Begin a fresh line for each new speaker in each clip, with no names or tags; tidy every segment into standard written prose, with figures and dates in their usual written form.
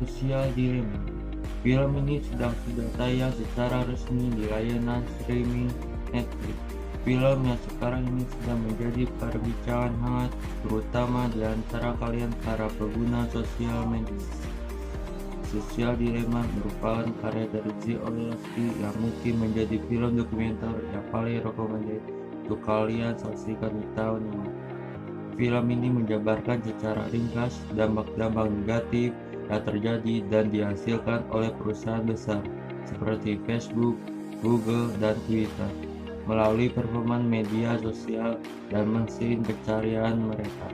Social Dilemma. Film ini sudah tayang secara resmi di layanan streaming Netflix. Film yang sekarang ini sedang menjadi perbincangan hangat, terutama di antara kalian para pengguna sosial media. Social Dilemma merupakan karya dari Z. Orlowski yang mungkin menjadi film dokumenter yang paling recommended untuk kalian saksikan di tahun ini. Film ini menjabarkan secara ringkas dampak-dampak negatif yang terjadi dan dihasilkan oleh perusahaan besar seperti Facebook, Google, dan Twitter melalui performa media sosial dan mesin pencarian mereka.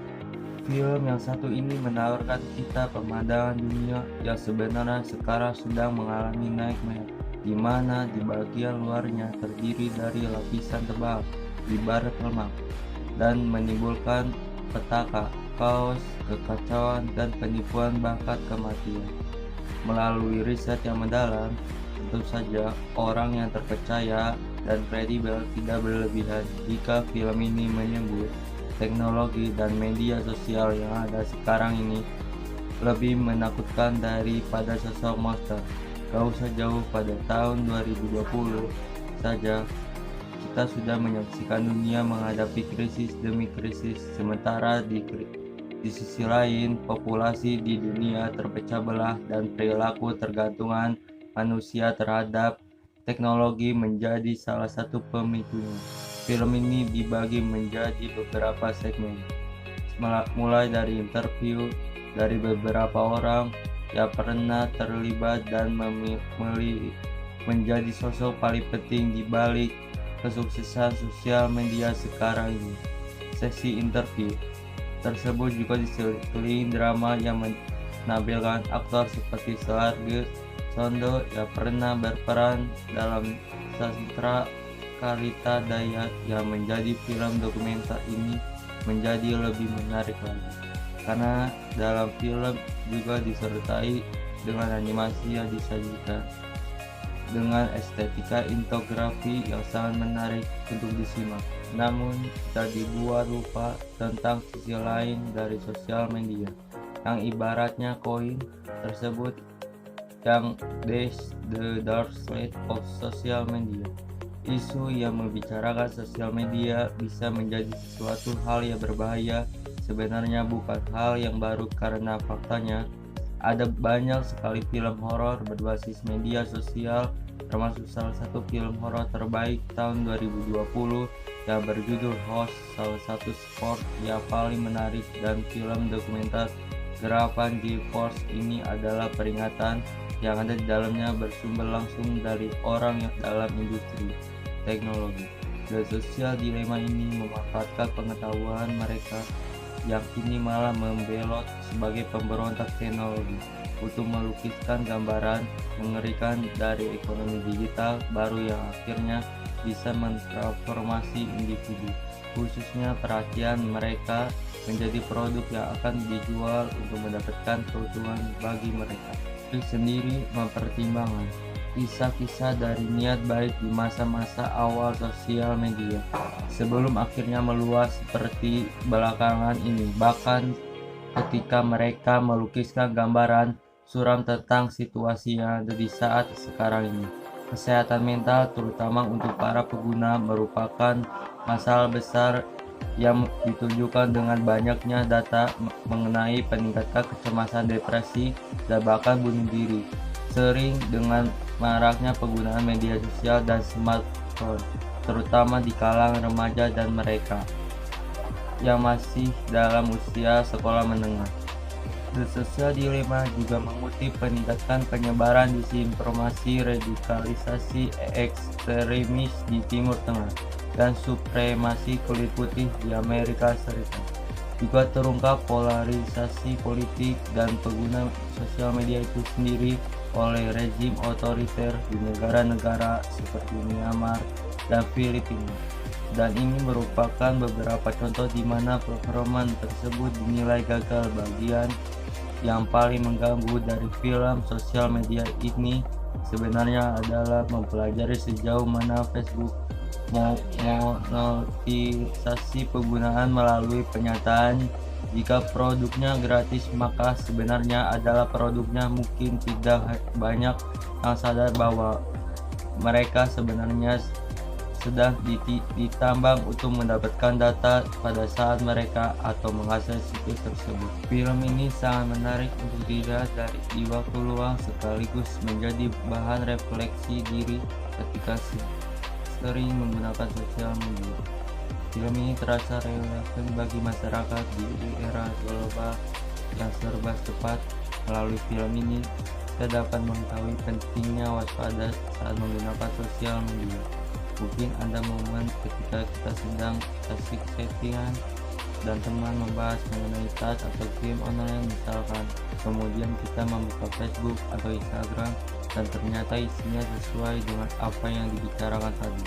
Film yang satu ini menawarkan kita pemandangan dunia yang sebenarnya sekarang sedang mengalami naik naik, di mana di bagian luarnya terdiri dari lapisan tebal ibarat lemak dan menimbulkan petaka, kaos, kekacauan, dan penipuan bahkan kematian. Melalui riset yang mendalam, tentu saja orang yang terpercaya dan kredibel tidak berlebihan jika film ini menyebut teknologi dan media sosial yang ada sekarang ini lebih menakutkan daripada sosok monster. Gak usah jauh, pada tahun 2020 saja kita sudah menyaksikan dunia menghadapi krisis demi krisis, sementara di sisi lain populasi di dunia terpecah belah dan perilaku tergantungan manusia terhadap teknologi menjadi salah satu pemicunya. Film ini dibagi menjadi beberapa segmen, mulai dari interview dari beberapa orang yang pernah terlibat dan menjadi sosok paling penting di balik kesuksesan sosial media sekarang ini. Sesi interview tersebut juga diselingi drama yang menampilkan aktor seperti Soeharto Sondo yang pernah berperan dalam Sastra Karita Dayat, yang menjadi film dokumenter ini menjadi lebih menarik lagi karena dalam film juga disertai dengan animasi yang disajikan dengan estetika infografi yang sangat menarik untuk disimak. Namun tak dibuat lupa tentang sisi lain dari sosial media yang ibaratnya koin tersebut, yang the dark side of social media. Isu yang membicarakan sosial media bisa menjadi sesuatu hal yang berbahaya sebenarnya bukan hal yang baru, karena faktanya ada banyak sekali film horor berbasis media sosial, termasuk salah satu film horor terbaik tahun 2020 yang berjudul Host, salah satu sport yang paling menarik, dan film dokumenter Gerakan G-Force ini adalah peringatan yang ada di dalamnya bersumber langsung dari orang yang dalam industri teknologi. The Social Dilemma ini memanfaatkan pengetahuan mereka yang kini malah membelot sebagai pemberontak teknologi untuk melukiskan gambaran mengerikan dari ekonomi digital baru yang akhirnya bisa mentransformasi individu, khususnya perhatian mereka menjadi produk yang akan dijual untuk mendapatkan keuntungan bagi mereka. Sendiri mempertimbangkan kisah-kisah dari niat baik di masa-masa awal sosial media sebelum akhirnya meluas seperti belakangan ini, bahkan ketika mereka melukiskan gambaran suram tentang situasi yang ada di saat sekarang ini. Kesehatan mental terutama untuk para pengguna merupakan masalah besar yang ditunjukkan dengan banyaknya data mengenai peningkatan kecemasan, depresi, dan bahkan bunuh diri, sering dengan maraknya penggunaan media sosial dan smartphone, terutama di kalangan remaja dan mereka yang masih dalam usia sekolah menengah. The Social Dilemma juga mengutip peningkatan penyebaran disinformasi, radikalisasi ekstremis di Timur Tengah, dan supremasi kulit putih di Amerika Serikat. Juga terungkap polarisasi politik dan pengguna sosial media itu sendiri oleh rezim otoriter di negara-negara seperti Myanmar dan Filipina. Dan ini merupakan beberapa contoh di mana performa tersebut dinilai gagal. Bagian yang paling mengganggu dari film sosial media ini sebenarnya adalah mempelajari sejauh mana Facebook monetisasi penggunaan melalui pernyataan Jika produknya gratis, maka sebenarnya adalah produknya. Mungkin tidak banyak yang sadar bahwa mereka sebenarnya sedang ditambang untuk mendapatkan data pada saat mereka atau mengakses situs tersebut. Film ini sangat menarik untuk dilihat di waktu luang sekaligus menjadi bahan refleksi diri ketika sering menggunakan sosial media. Film ini terasa relevan bagi masyarakat di era global yang serba cepat. Melalui film ini, kita dapat mengetahui pentingnya waspada saat menggunakan sosial media. Mungkin ada momen ketika kita sedang asik chattingan dan teman membahas mengenai tas atau game online misalkan. Kemudian kita membuka Facebook atau Instagram dan ternyata isinya sesuai dengan apa yang dibicarakan tadi.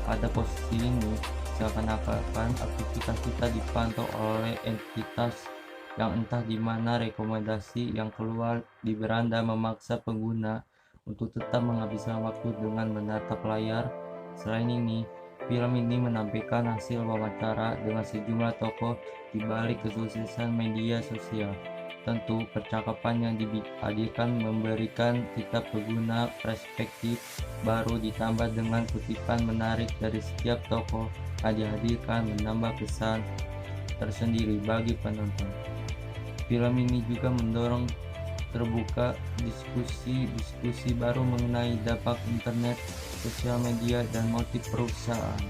Pada posisi ini, seakan-akan aktivitas kita dipantau oleh entitas yang entah di mana. Rekomendasi yang keluar di beranda memaksa pengguna untuk tetap menghabiskan waktu dengan menatap layar. Selain ini, film ini menampilkan hasil wawancara dengan sejumlah tokoh di balik kesuksesan media sosial. Tentu, percakapan yang dihadirkan memberikan kita pengguna perspektif baru, ditambah dengan kutipan menarik dari setiap tokoh yang dihadirkan menambah kesan tersendiri bagi penonton. Film ini juga mendorong terbuka diskusi baru mengenai dampak internet, sosial media, dan motif perusahaan.